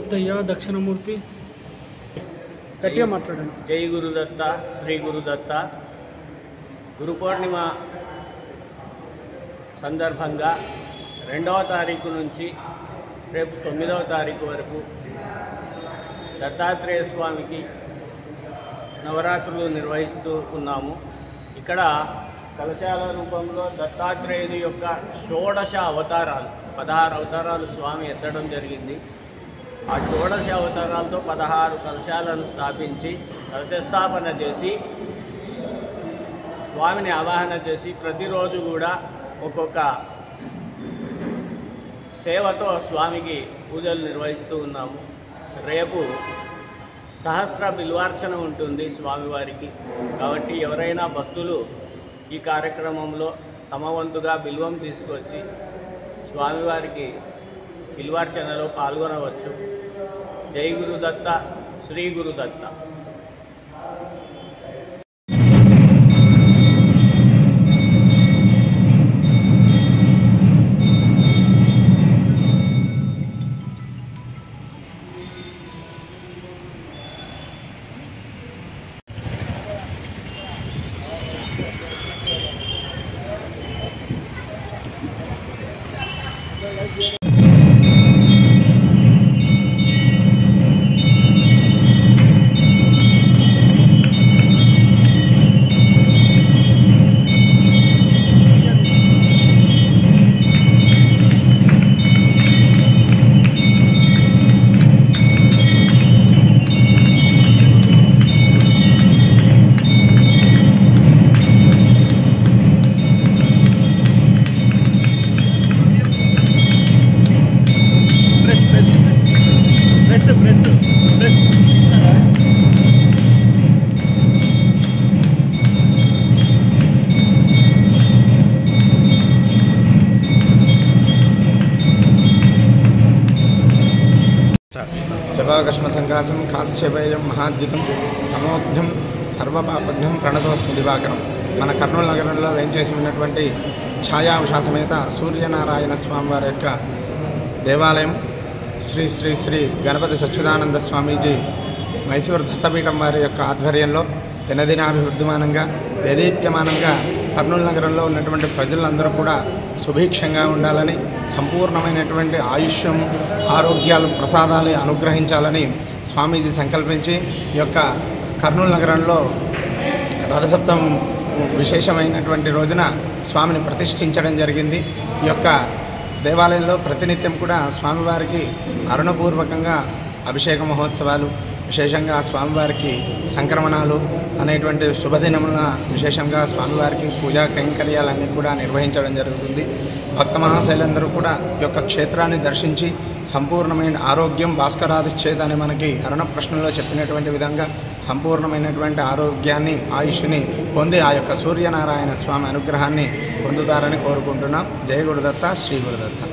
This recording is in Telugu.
దత్తయ్య దక్షిణమూర్తి గట్టిగా మాట్లాడండి. జై గురుదత్త, శ్రీ గురుదత్త. గురు పౌర్ణిమ సందర్భంగా 2వ తారీఖు నుంచి రేపు 9వ తారీఖు వరకు దత్తాత్రేయ స్వామికి నవరాత్రులు నిర్వహిస్తూ ఉన్నాము. ఇక్కడ కలశాల రూపంలో దత్తాత్రేయుని యొక్క 16 అవతారాలు 16 అవతారాలు స్వామి ఎత్తడం జరిగింది. ఆ 16 అవతారాలతో 16 కలశాలను స్థాపించి కలశస్థాపన చేసి స్వామిని ఆవాహన చేసి ప్రతిరోజు కూడా ఒక్కొక్క సేవతో స్వామికి పూజలు నిర్వహిస్తూ ఉన్నాము. రేపు సహస్ర బిల్వార్చన ఉంటుంది స్వామివారికి. కాబట్టి ఎవరైనా భక్తులు ఈ కార్యక్రమంలో తమ వంతుగా బిల్వం తీసుకొచ్చి స్వామివారికి బిల్వార్చనలో పాల్గొనవచ్చు. జై గురుదత్త, శ్రీ గురుదత్త. జపాకష్మసంకాశం కాశ్యపేయం మహాద్యుతం తమోఘ్నం సర్వపాపఘ్నం ప్రణతోస్మి దివాకరం. మన కర్నూలు నగరంలో వేంచేసి ఉన్నటువంటి ఛాయావశ సమేత సూర్యనారాయణ స్వామివారి యొక్క దేవాలయం శ్రీ శ్రీ శ్రీ గణపతి సచ్చిదానంద స్వామీజీ మైసూరు దత్తపీఠం వారి యొక్క ఆధ్వర్యంలో దినదినాభివృద్ధిమానంగా దేదీప్యమానంగా కర్నూలు నగరంలో ఉన్నటువంటి ప్రజలందరూ కూడా సుభిక్షంగా ఉండాలని, సంపూర్ణమైనటువంటి ఆయుష్యం ఆరోగ్యాలు ప్రసాదాలు అనుగ్రహించాలని స్వామీజీ సంకల్పించి ఈ యొక్క కర్నూలు నగరంలో రథసప్తం విశేషమైనటువంటి రోజున స్వామిని ప్రతిష్ఠించడం జరిగింది. ఈ యొక్క దేవాలయంలో ప్రతినిత్యం కూడా స్వామివారికి అరుణపూర్వకంగా అభిషేక మహోత్సవాలు, విశేషంగా స్వామివారికి సంక్రమణాలు అనేటువంటి శుభదినమున విశేషంగా స్వామివారికి పూజా కైంకర్యాలన్నీ కూడా నిర్వహించడం జరుగుతుంది. భక్త మహాశైలందరూ కూడా ఈ యొక్క క్షేత్రాన్ని దర్శించి సంపూర్ణమైన ఆరోగ్యం భాస్కరాదిచ్చేత అని మనకి అరుణ ప్రశ్నలో చెప్పినటువంటి విధంగా సంపూర్ణమైనటువంటి ఆరోగ్యాన్ని ఆయుష్ని పొంది ఆ యొక్క సూర్యనారాయణ స్వామి అనుగ్రహాన్ని పొందుతారని కోరుకుంటున్నాం. జయ గురుదత్త, శ్రీ గురుదత్త.